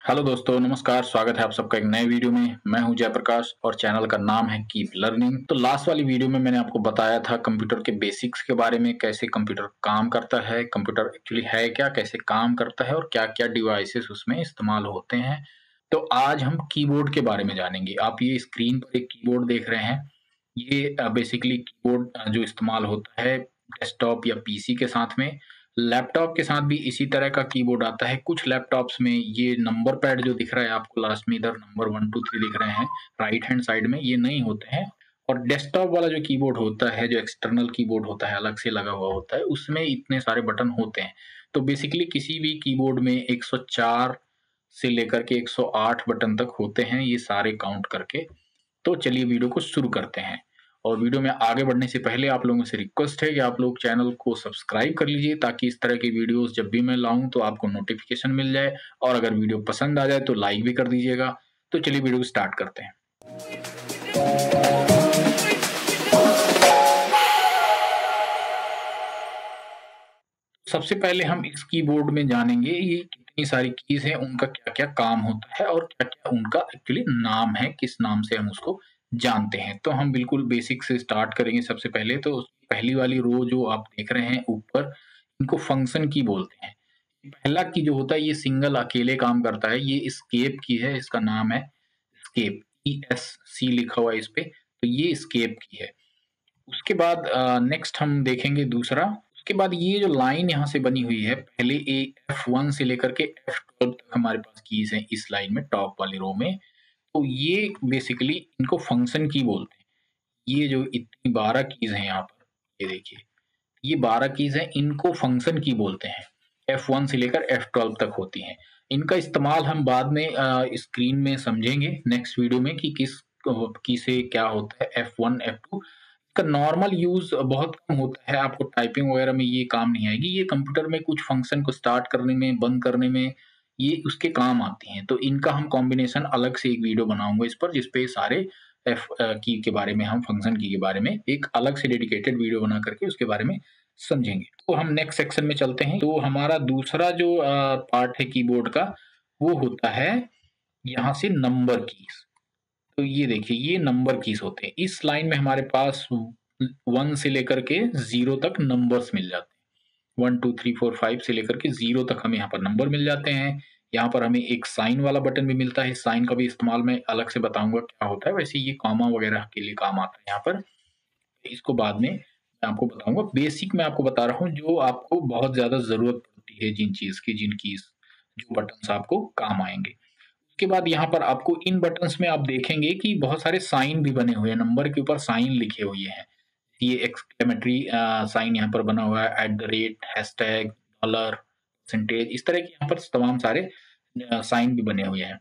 Hello दोस्तों, नमस्कार। स्वागत है आप सबका एक नए वीडियो में। मैं हूं जयप्रकाश और चैनल का नाम है कीप लर्निंग। तो लास्ट वाली वीडियो में मैंने आपको बताया था कंप्यूटर के बेसिक्स के बारे में, कैसे कंप्यूटर काम करता है, कंप्यूटर एक्चुअली है क्या, कैसे काम करता है और क्या-क्या डिवाइसेस उसमें इस्तेमाल होते हैं। तो आज हम कीबोर्ड के बारे में जानेंगे। आप ये स्क्रीन पर एक कीबोर्ड देख रहे हैं। ये बेसिकली कीबोर्ड जो इस्तेमाल होता है डेस्कटॉप या पीसी के साथ में। लैपटॉप के साथ भी इसी तरह का कीबोर्ड आता है। कुछ लैपटॉप्स में ये नंबर पैड जो दिख रहा है आपको लास्ट में, इधर नंबर 1, 2, 3 दिख रहे हैं, राइट हैंड साइड में ये नहीं होते हैं। और डेस्कटॉप वाला जो कीबोर्ड होता है, जो एक्सटर्नल कीबोर्ड होता है, अलग से लगा हुआ होता है, उसमें इतने सारे बटन होते हैं। तो बेसिकली किसी भी कीबोर्ड में 104 से लेकर के 108 बटन तक होते हैं, ये सारे काउंट करके। तो चलिए वीडियो को शुरू करते हैं। और वीडियो में आगे बढ़ने से पहले आप लोगों से रिक्वेस्ट है कि आप लोग चैनल को सब्सक्राइब कर लीजिए, ताकि इस तरह की वीडियोस जब भी मैं लाऊं तो आपको नोटिफिकेशन मिल जाए। और अगर वीडियो पसंद आ जाए तो लाइक भी कर दीजिएगा। तो चलिए वीडियो स्टार्ट करते हैं। सबसे पहले हम इस कीबोर्ड में जानेंगे ये कितनी सारी कीज हैं, उनका क्या-क्या काम होता है और क्या-क्या उनका एक्चुअली नाम है, किस नाम से हम उसको जानते हैं। तो हम बिल्कुल बेसिक से स्टार्ट करेंगे। सबसे पहले तो पहली वाली रो जो आप देख रहे हैं ऊपर, इनको फंक्शन की बोलते हैं। पहला की जो होता है ये सिंगल अकेले काम करता है। ये एस्केप की है, इसका नाम है एस्केप, ESC लिखा हुआ है इस पे, तो ये एस्केप की है। उसके बाद नेक्स्ट हम देखेंगे दूसरा। उसके बाद ये जो लाइन यहाँ से बनी हुई है, पहले ए F1 से लेकर के F12 तक हमारे पास कीज हैं इस लाइन में, टॉप वाली रो में। तो ये बेसिकली इनको फंक्शन की बोलते हैं। ये जो इतनी 12 कीज हैं यहाँ पर, ये देखिए, ये 12 कीज हैं, इनको फंक्शन की बोलते हैं। F1 से लेकर F12 तक होती हैं। इनका इस्तेमाल हम बाद में स्क्रीन में समझेंगे नेक्स्ट वीडियो में कि किस की से क्या होता है। F1, F2 का नॉर्मल यूज़ बहुत कम होता है, आपको टाइपिंग वगैरह में ये काम नहीं आएगी। ये कंप्यूटर में कुछ फंक्शन को स्टार्ट करने में, बंद करने में, ये उसके काम आती हैं। तो इनका हम कॉम्बिनेशन अलग से एक वीडियो बनाऊँगा इस पर, जिस पे सारे की के बारे में, हम फंक्शन की के बारे में एक अलग से डेडिकेटेड वीडियो बना करके उसके बारे में समझेंगे। तो हम नेक्स्ट सेक्शन में चलते हैं। तो हमारा दूसरा जो पार्ट है कीबोर्ड का, वो होता है यहाँ से नंबर कीज़। तो ये देखिए, ये नंबर कीज़ होते हैं। इस लाइन में हमारे पास 1 से लेकर के 0 तक नंबर्स मिल जाते हैं। 1, 2, 3, 4, 5 से लेकर के 0 तक हमें यहाँ पर नंबर मिल जाते हैं। यहाँ पर हमें एक साइन वाला बटन भी मिलता है। साइन का भी इस्तेमाल मैं अलग से बताऊँगा क्या होता है। वैसे ये कॉमा वगैरह के लिए काम आता है यहाँ पर। इसको बाद में मैं आपको बताऊँगा। बेसिक मैं आपको बता रहा हूँ, जो आपको बहुत ज़्यादा ज़रूरत पड़ती है जिन चीज़ की, जिन कीज़, जो बटन्स आपको काम आएँगे। उसके बाद यहाँ पर आपको इन बटन्स में आप देखेंगे कि बहुत सारे साइन भी बने हुए हैं, नंबर के ऊपर साइन लिखे हुए हैं। ये एक्सक्लेमेटरी साइन यहाँ पर बना हुआ है, at the rate, hashtag, dollar, percentage, इस तरह के यहाँ पर तमाम सारे साइन भी बने हुए हैं।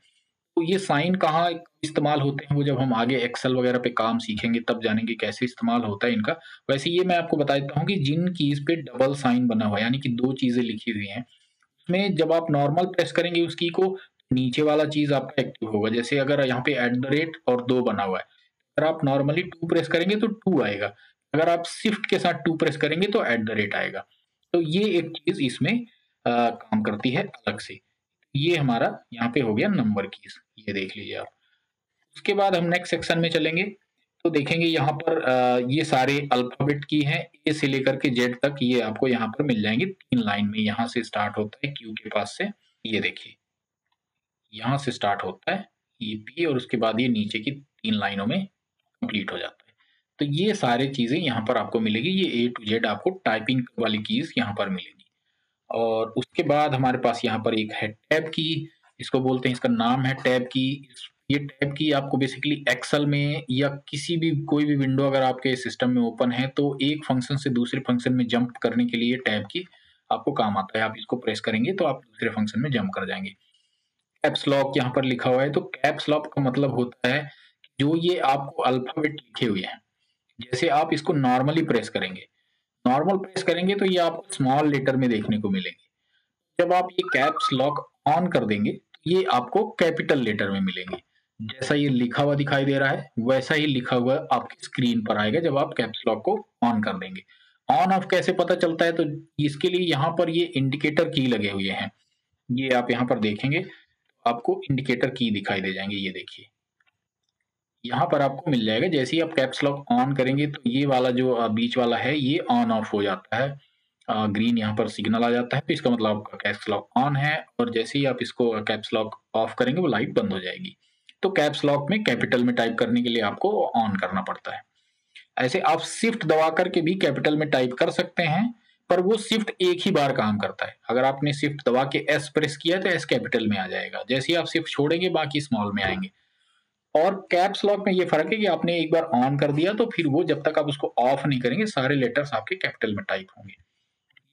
तो ये साइन कहाँ इस्तेमाल होते हैं, वो जब हम आगे एक्सेल वगैरह पे काम सीखेंगे तब जानेंगे कैसे इस्तेमाल होता है इनका। वैसे ये मैं आपको बता देता हूँ कि जिन कीज़ पे डबल साइन बना हुआ है, यानी कि 2 चीज़ें लिखी हुई हैं, उसमें जब आप नॉर्मल प्रेस करेंगे उस की को, नीचे वाला चीज़ आपका एक्टिव होगा। जैसे अगर यहाँ पे एट द रेट और 2 बना हुआ है, अगर आप नॉर्मली 2 प्रेस करेंगे तो 2 आएगा। अगर आप शिफ्ट के साथ 2 प्रेस करेंगे तो एट द रेट आएगा। तो ये एक चीज़ इसमें काम करती है अलग से। ये हमारा यहाँ पे हो गया नंबर कीज़, ये देख लीजिए आप। उसके बाद हम नेक्स्ट सेक्शन में चलेंगे, तो देखेंगे यहाँ पर ये सारे अल्फ़ाबेट की हैं, ए से लेकर के जेड तक, ये आपको यहाँ पर मिल जाएँगे 3 लाइन में। यहाँ से स्टार्ट होता है क्यू के पास से, ये देखिए, यहाँ से स्टार्ट होता है ये पी, और उसके बाद ये नीचे की 3 लाइनों में कंप्लीट हो जाता है। तो ये सारी चीज़ें यहाँ पर आपको मिलेगी। ये ए टू जेड आपको टाइपिंग वाली कीज़ यहाँ पर मिलेगी। और उसके बाद हमारे पास यहाँ पर एक है टैब की, इसको बोलते हैं, इसका नाम है टैब की। ये टैब की आपको बेसिकली एक्सेल में या किसी भी, कोई भी विंडो अगर आपके सिस्टम में ओपन है, तो एक फंक्शन से दूसरे फंक्शन में जंप करने के लिए टैब की आपको काम आता है। आप इसको प्रेस करेंगे तो आप दूसरे फंक्शन में जंप कर जाएँगे। कैप्स लॉक यहाँ पर लिखा हुआ है, तो कैप्स लॉक का मतलब होता है जो ये आपको अल्फ़ाबेट लिखे हुए हैं, जैसे आप इसको नॉर्मली प्रेस करेंगे, नॉर्मल प्रेस करेंगे तो ये आपको स्मॉल लेटर में देखने को मिलेंगे। जब आप ये कैप्स लॉक ऑन कर देंगे, तो ये आपको कैपिटल लेटर में मिलेंगे। जैसा ये लिखा हुआ दिखाई दे रहा है, वैसा ही लिखा हुआ आपकी स्क्रीन पर आएगा जब आप कैप्स लॉक को ऑन कर देंगे। ऑन ऑफ कैसे पता चलता है, तो इसके लिए यहाँ पर ये इंडिकेटर की लगे हुए हैं। ये आप यहाँ पर देखेंगे, आपको इंडिकेटर की दिखाई दे जाएंगे। ये देखिए यहाँ पर आपको मिल जाएगा। जैसे ही आप कैप्स लॉक ऑन करेंगे तो ये वाला जो बीच वाला है ये ऑन ऑफ हो जाता है। ग्रीन यहाँ पर सिग्नल आ जाता है, तो इसका मतलब आपका कैप्स लॉक ऑन है, और जैसे ही आप इसको कैप्स लॉक ऑफ करेंगे वो लाइट बंद हो जाएगी। तो कैप्स लॉक में कैपिटल में टाइप करने के लिए आपको ऑन करना पड़ता है। ऐसे आप शिफ्ट दबा करके भी कैपिटल में टाइप कर सकते हैं, पर वो शिफ्ट एक ही बार काम करता है। अगर आपने शिफ्ट दबा के एस प्रेस किया तो एस कैपिटल में आ जाएगा, जैसे ही आप शिफ्ट छोड़ेंगे बाकी स्मॉल में आएंगे। और कैप्स लॉक में ये फर्क है कि आपने एक बार ऑन कर दिया तो फिर वो जब तक आप उसको ऑफ नहीं करेंगे सारे लेटर्स आपके कैपिटल में टाइप होंगे।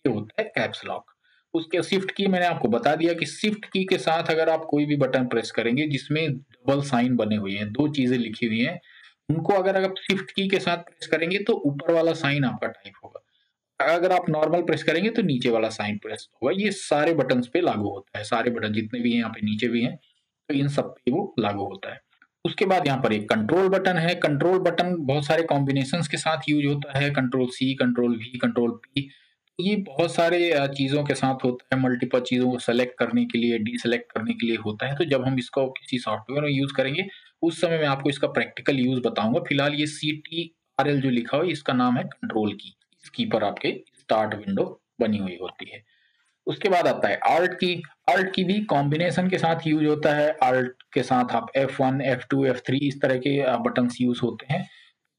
ये होता है कैप्स लॉक। उसके शिफ्ट की मैंने आपको बता दिया कि शिफ्ट की के साथ अगर आप कोई भी बटन प्रेस करेंगे जिसमें डबल साइन बने हुए हैं, दो चीजें लिखी हुई हैं, उनको अगर आप शिफ्ट की के साथ प्रेस करेंगे तो ऊपर वाला साइन आपका टाइप होगा, अगर आप नॉर्मल प्रेस करेंगे तो नीचे वाला साइन प्रेस होगा। ये सारे बटन पे लागू होता है, सारे बटन जितने भी हैं यहाँ पे नीचे भी हैं, तो इन सब पे वो लागू होता है। उसके बाद यहाँ पर एक कंट्रोल बटन है। कंट्रोल बटन बहुत सारे कॉम्बिनेशंस के साथ यूज होता है, control C, control V, control P. ये बहुत सारे चीजों के साथ होता है, मल्टीपल चीजों को सेलेक्ट करने के लिए, डीसेलेक्ट करने के लिए होता है। तो जब हम इसको किसी सॉफ्टवेयर में यूज करेंगे उस समय मैं आपको इसका प्रैक्टिकल यूज बताऊंगा। फिलहाल ये CTRL जो लिखा हुआ है इसका नाम है कंट्रोल की। इस की पर आपके स्टार्ट विंडो बनी हुई होती है। उसके बाद आता है आल्ट की। आल्ट की भी कॉम्बिनेशन के साथ यूज होता है। आल्ट के साथ आप F1, F2, F3 इस तरह के बटन्स यूज होते हैं,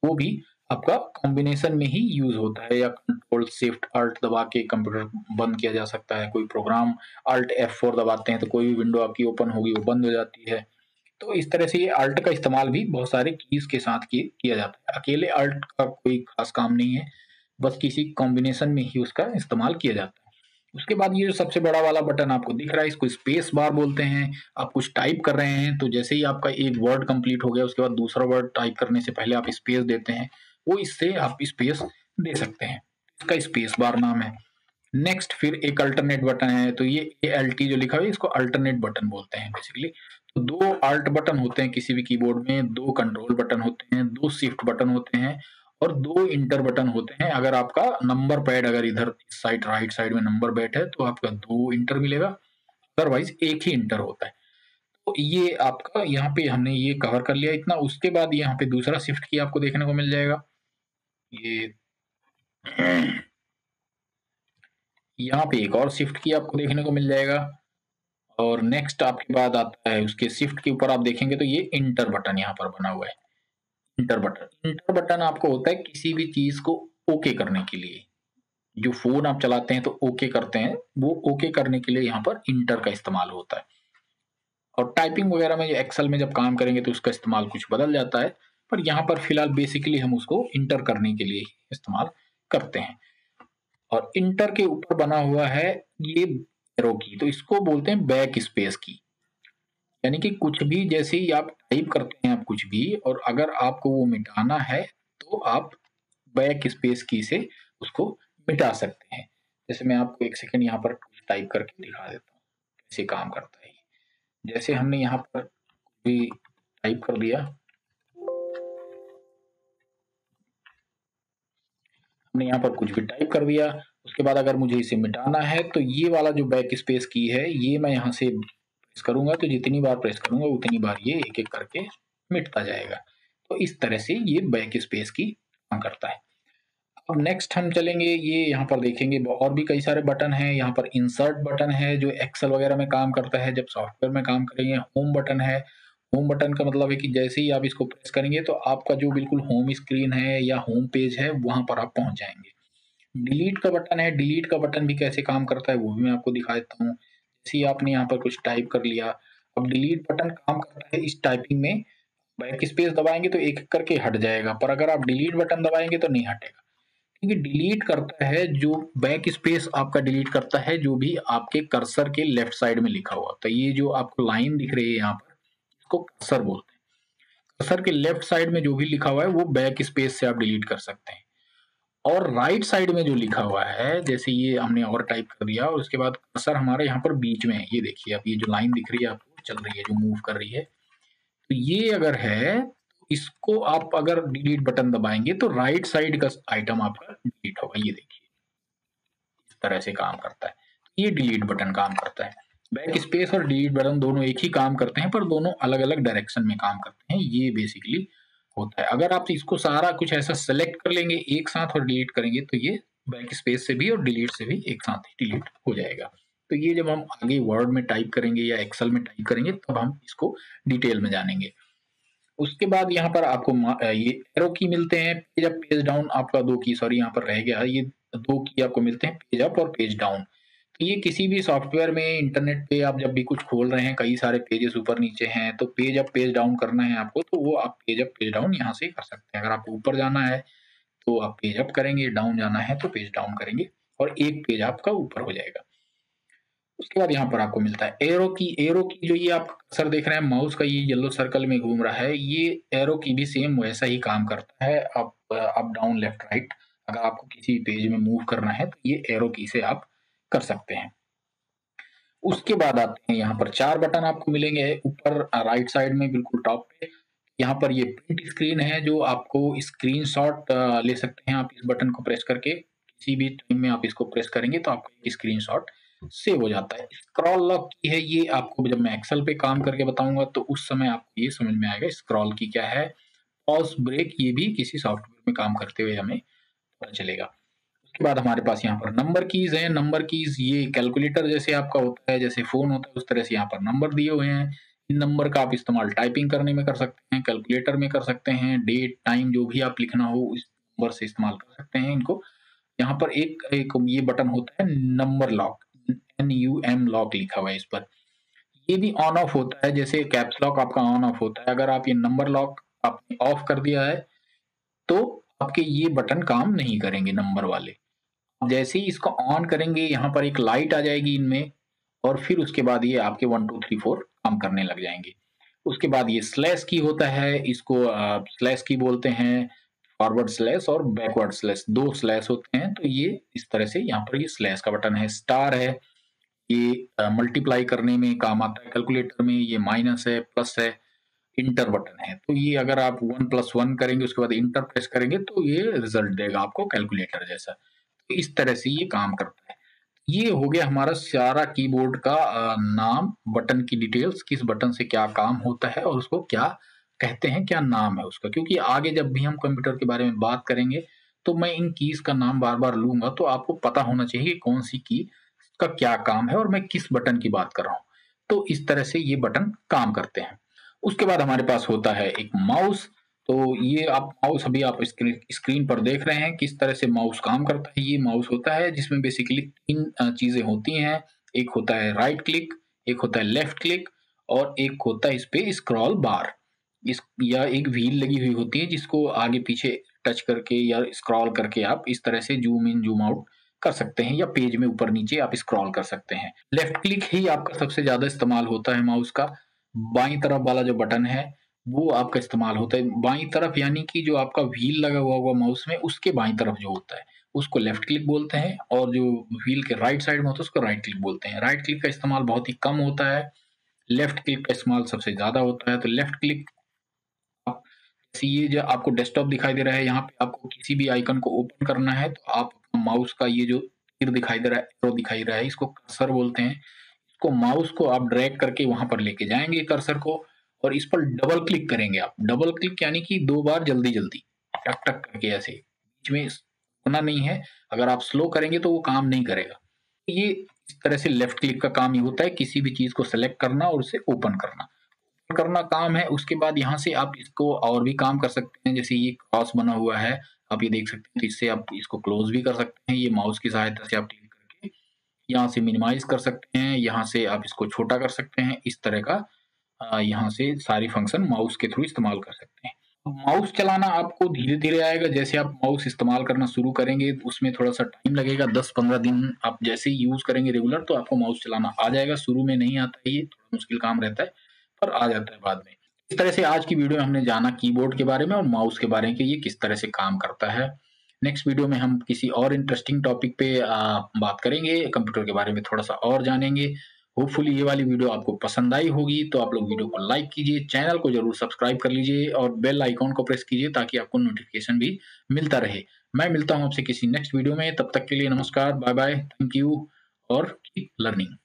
वो भी आपका कॉम्बिनेशन में ही यूज होता है। या कंट्रोल शिफ्ट आल्ट दबा के कंप्यूटर बंद किया जा सकता है। कोई प्रोग्राम आल्ट F4 दबाते हैं तो कोई भी विंडो आपकी ओपन होगी वो बंद हो जाती है। तो इस तरह से ये आल्ट का इस्तेमाल भी बहुत सारे कीज के साथ किया जाता है। अकेले आल्ट का कोई खास काम नहीं है, बस किसी कॉम्बिनेशन में ही उसका इस्तेमाल किया जाता है। उसके बाद ये जो सबसे बड़ा वाला बटन आपको दिख रहा है इसको स्पेस बार बोलते हैं। आप कुछ टाइप कर रहे हैं तो जैसे ही आपका एक वर्ड कंप्लीट हो गया उसके बाद दूसरा वर्ड टाइप करने से पहले आप स्पेस देते हैं, वो इससे आप स्पेस दे सकते हैं। इसका स्पेस बार नाम है। नेक्स्ट फिर एक अल्टरनेट बटन है, तो ये ALT जो लिखा हुआ है इसको अल्टरनेट बटन बोलते हैं बेसिकली। तो दो आल्ट बटन होते हैं किसी भी कीबोर्ड में, दो कंट्रोल बटन होते हैं, दो शिफ्ट बटन होते हैं, और दो इंटर बटन होते हैं। अगर आपका नंबर पैड अगर इधर साइड राइट साइड में नंबर पैड है तो आपका दो इंटर मिलेगा, अदरवाइज एक ही इंटर होता है। तो ये आपका यहाँ पे हमने ये कवर कर लिया इतना। उसके बाद यहाँ पे दूसरा शिफ्ट की आपको देखने को मिल जाएगा। ये यहाँ पे एक और शिफ्ट की आपको देखने को मिल जाएगा। और नेक्स्ट आपके बाद आता है उसके शिफ्ट के ऊपर आप देखेंगे तो ये इंटर बटन यहाँ पर बना हुआ है। इंटर बटन आपको होता है किसी भी चीज को ओके करने के लिए। जो फोन आप चलाते हैं तो ओके करते हैं, वो ओके करने के लिए यहाँ पर इंटर का इस्तेमाल होता है। और टाइपिंग वगैरह में एक्सेल में जब काम करेंगे तो उसका इस्तेमाल कुछ बदल जाता है, पर यहाँ पर फिलहाल बेसिकली हम उसको इंटर करने के लिए इस्तेमाल करते हैं। और इंटर के ऊपर बना हुआ है ये एरो की, तो इसको बोलते हैं बैक स्पेस की। यानी कि कुछ भी जैसे ही आप टाइप करते हैं आप कुछ भी, और अगर आपको वो मिटाना है तो आप बैक स्पेस की से उसको मिटा सकते हैं। जैसे मैं आपको एक सेकंड यहाँ पर टाइप करके दिखा देता हूँ कैसे काम करता है। जैसे हमने यहाँ पर भी टाइप कर दिया, हमने यहाँ पर कुछ भी टाइप कर दिया, उसके बाद अगर मुझे इसे मिटाना है तो ये वाला जो बैक स्पेस की है ये मैं यहाँ से प्रेस करूंगा, तो जितनी बार प्रेस करूंगा उतनी बार ये एक एक करके मिटता जाएगा। तो इस तरह से ये बैक स्पेस की काम करता है। अब नेक्स्ट हम चलेंगे, ये यहाँ पर देखेंगे और भी कई सारे बटन हैं। यहाँ पर इंसर्ट बटन है जो एक्सेल वगैरह में काम करता है, जब सॉफ्टवेयर में काम करेंगे। होम बटन है। होम बटन का मतलब है कि जैसे ही आप इसको प्रेस करेंगे तो आपका जो बिल्कुल होम स्क्रीन है या होम पेज है वहां पर आप पहुंच जाएंगे। डिलीट का बटन है। डिलीट का बटन भी कैसे काम करता है वो भी मैं आपको दिखा देता हूँ। जैसे ही आपने यहाँ पर कुछ टाइप कर लिया, अब डिलीट बटन काम करता है इस टाइपिंग में, बैक स्पेस दबाएंगे तो एक एक करके हट जाएगा, पर अगर आप डिलीट बटन दबाएंगे तो नहीं हटेगा। क्योंकि डिलीट करता है जो बैक स्पेस आपका डिलीट करता है जो भी आपके कर्सर के लेफ्ट साइड में लिखा हुआ। तो ये जो आपको लाइन दिख रही है यहाँ पर इसको कर्सर बोलते हैं। कर्सर के लेफ्ट साइड में जो भी लिखा हुआ है वो बैक स्पेस से आप डिलीट कर सकते हैं। और राइट साइड में जो लिखा हुआ है, जैसे ये हमने और टाइप कर दिया और उसके बाद कर्सर हमारे यहाँ पर बीच में है, ये देखिए अब ये जो लाइन दिख रही है आपको चल रही है जो मूव कर रही है, तो ये अगर है इसको आप अगर डिलीट बटन दबाएंगे तो राइट साइड का आइटम आपका डिलीट होगा। ये देखिए इस तरह से काम करता है। ये डिलीट बटन काम करता है। बैक स्पेस और डिलीट बटन दोनों एक ही काम करते हैं, पर दोनों अलग-अलग डायरेक्शन में काम करते हैं, ये बेसिकली होता है। अगर आप इसको सारा कुछ ऐसा सेलेक्ट कर लेंगे एक साथ और डिलीट करेंगे तो ये बैक स्पेस से भी और डिलीट से भी एक साथ ही डिलीट हो जाएगा। तो ये जब हम आगे वर्ड में टाइप करेंगे या एक्सेल में टाइप करेंगे तब हम इसको डिटेल में जानेंगे। उसके बाद यहाँ पर आपको ये एरो की मिलते हैं, पेज अप पेज डाउन आपका 2 की सॉरी यहाँ पर रह गया है, ये 2 की आपको मिलते हैं, पेज अप और पेज डाउन। तो ये किसी भी सॉफ्टवेयर में इंटरनेट पे आप जब भी कुछ खोल रहे हैं, कई सारे पेजेस ऊपर नीचे हैं, तो पेज अप पेज डाउन करना है आपको, तो वो आप पेज अप पेज डाउन यहाँ से कर सकते हैं। अगर आपको ऊपर जाना है तो आप पेज अप करेंगे, डाउन जाना है तो पेज डाउन करेंगे और एक पेज आपका ऊपर हो जाएगा। उसके बाद यहाँ पर आपको मिलता है एरो की जो ये आप कर्सर देख रहे हैं, माउस का ये येलो सर्कल में घूम रहा है, ये एरो की भी सेम वैसा ही काम करता है। अप डाउन लेफ्ट राइट अगर आपको किसी पेज में मूव करना है तो ये एरो की से आप कर सकते हैं। उसके बाद आते हैं यहाँ पर 4 बटन आपको मिलेंगे ऊपर राइट साइड में बिल्कुल टॉप पे। यहाँ पर ये प्रिंट स्क्रीन है जो आपको स्क्रीनशॉट ले सकते हैं आप इस बटन को प्रेस करके, किसी भी टाइम में आप इसको प्रेस करेंगे तो आपका एक स्क्रीनशॉट सेव हो जाता है। स्क्रॉल लॉक की है, ये आपको जब मैं एक्सेल पे काम करके बताऊंगा तो उस समय आपको ये समझ में आएगा स्क्रॉल की क्या है। पॉज ब्रेक ये भी किसी सॉफ्टवेयर में काम करते हुए हमें पता चलेगा। उसके बाद हमारे पास यहाँ पर नंबर कीज हैं। नंबर कीज ये कैलकुलेटर जैसे आपका होता है, जैसे फोन होता है उस तरह से यहाँ पर नंबर दिए हुए हैं। इन नंबर का आप इस्तेमाल टाइपिंग करने में कर सकते हैं, कैलकुलेटर में कर सकते हैं, डेट टाइम जो भी आप लिखना हो इस नंबर से इस्तेमाल कर सकते हैं इनको। यहाँ पर एक एक ये बटन होता है नंबर लॉक, NUM लॉक लिखा हुआ है इस पर। ये भी ऑन ऑफ होता है, जैसे कैप्स लॉक आपका ऑन ऑफ होता है। अगर आप ये नंबर लॉक आपने ऑफ कर दिया है तो आपके ये बटन काम नहीं करेंगे नंबर वाले। जैसे ही इसको ऑन करेंगे यहाँ पर एक लाइट आ जाएगी इनमें और फिर उसके बाद ये आपके 1 2 3 4 काम करने लग जाएंगे। उसके बाद ये स्लैश की होता है, इसको स्लैश की बोलते हैं। फॉरवर्ड स्लैश और बैकवर्ड स्लैश 2 स्लैश होते हैं, तो ये इस तरह से यहाँ पर ये स्लैश का बटन है। स्टार है, ये मल्टीप्लाई करने में काम आता है कैलकुलेटर में। ये माइनस है, प्लस है, इंटर बटन है। तो ये अगर आप 1 + 1 करेंगे उसके बाद इंटर प्रेस करेंगे तो ये रिजल्ट देगा आपको कैलकुलेटर जैसा। तो इस तरह से ये काम करता है। ये हो गया हमारा सारा कीबोर्ड का नाम, बटन की डिटेल्स, किस बटन से क्या काम होता है और उसको क्या कहते हैं, क्या नाम है उसका। क्योंकि आगे जब भी हम कंप्यूटर के बारे में बात करेंगे तो मैं इन कीज का नाम बार बार लूंगा, तो आपको पता होना चाहिए कि कौन सी की का क्या काम है और मैं किस बटन की बात कर रहा हूँ। तो इस तरह से ये बटन काम करते हैं। उसके बाद हमारे पास होता है एक माउस। तो ये आप माउस अभी आप स्क्रीन पर देख रहे हैं किस तरह से माउस काम करता है। ये माउस होता है जिसमें बेसिकली 3 चीजें होती हैं। एक होता है राइट क्लिक, एक होता है लेफ्ट क्लिक और एक होता है इस पे स्क्रॉल बार। इस या एक व्हील लगी हुई होती है जिसको आगे पीछे टच करके या स्क्रॉल करके आप इस तरह से जूम इन जूम आउट कर सकते हैं या पेज में ऊपर नीचे आप स्क्रॉल कर सकते हैं। लेफ्ट क्लिक ही आपका सबसे ज्यादा इस्तेमाल होता है माउस का। बाईं तरफ वाला जो बटन है वो आपका इस्तेमाल होता है। बाईं तरफ यानी कि जो आपका व्हील लगा हुआ होगा माउस में उसके बाईं तरफ जो होता है उसको लेफ्ट क्लिक बोलते हैं और जो व्हील के राइट साइड में होता है उसको राइट क्लिक बोलते हैं। राइट क्लिक का इस्तेमाल बहुत ही कम होता है, लेफ्ट क्लिक का इस्तेमाल सबसे ज्यादा होता है। तो लेफ्ट क्लिक जैसे ये जो आपको डेस्कटॉप दिखाई दे रहा है, यहाँ पे आपको किसी भी आइकन को ओपन करना है तो आप माउस का ये जो तीर दिखाई दे रहा है, एरो दिखाई दे रहा है, इसको कर्सर बोलते हैं। इसको माउस को आप ड्रैग करके वहां पर लेके जाएंगे कर्सर को और इस पर डबल क्लिक करेंगे आप। डबल क्लिक यानी कि 2 बार जल्दी जल्दी टक टक करके, ऐसे बीच में होना नहीं है। अगर आप स्लो करेंगे तो वो काम नहीं करेगा। ये इस तरह से लेफ्ट क्लिक का काम ही होता है, किसी भी चीज को सेलेक्ट करना और उसे ओपन करना काम है। उसके बाद यहाँ से आप इसको और भी काम कर सकते हैं, जैसे ये क्रॉस बना हुआ है आप ये देख सकते हैं, तो इससे आप इसको क्लोज भी कर सकते हैं। ये माउस की सहायता से आप क्लिक करके यहाँ से मिनिमाइज कर सकते हैं, यहाँ से आप इसको छोटा कर सकते हैं। इस तरह का यहाँ से सारी फंक्शन माउस के थ्रू इस्तेमाल कर सकते हैं। माउस चलाना आपको धीरे धीरे आएगा। जैसे आप माउस इस्तेमाल करना शुरू करेंगे तो उसमें थोड़ा सा टाइम लगेगा, 10-15 दिन आप जैसे ही यूज करेंगे रेगुलर तो आपको माउस चलाना आ जाएगा। शुरू में नहीं आता है, ये थोड़ा मुश्किल काम रहता है पर आ जाता है बाद में। इस तरह से आज की वीडियो में हमने जाना कीबोर्ड के बारे में और माउस के बारे में कि ये किस तरह से काम करता है। नेक्स्ट वीडियो में हम किसी और इंटरेस्टिंग टॉपिक पे बात करेंगे, कंप्यूटर के बारे में थोड़ा सा और जानेंगे। होपफुली ये वाली वीडियो आपको पसंद आई होगी, तो आप लोग वीडियो को लाइक कीजिए, चैनल को जरूर सब्सक्राइब कर लीजिए और बेल आइकॉन को प्रेस कीजिए ताकि आपको नोटिफिकेशन भी मिलता रहे। मैं मिलता हूं आपसे किसी नेक्स्ट वीडियो में, तब तक के लिए नमस्कार, बाय बाय, थैंक यू और कीप लर्निंग।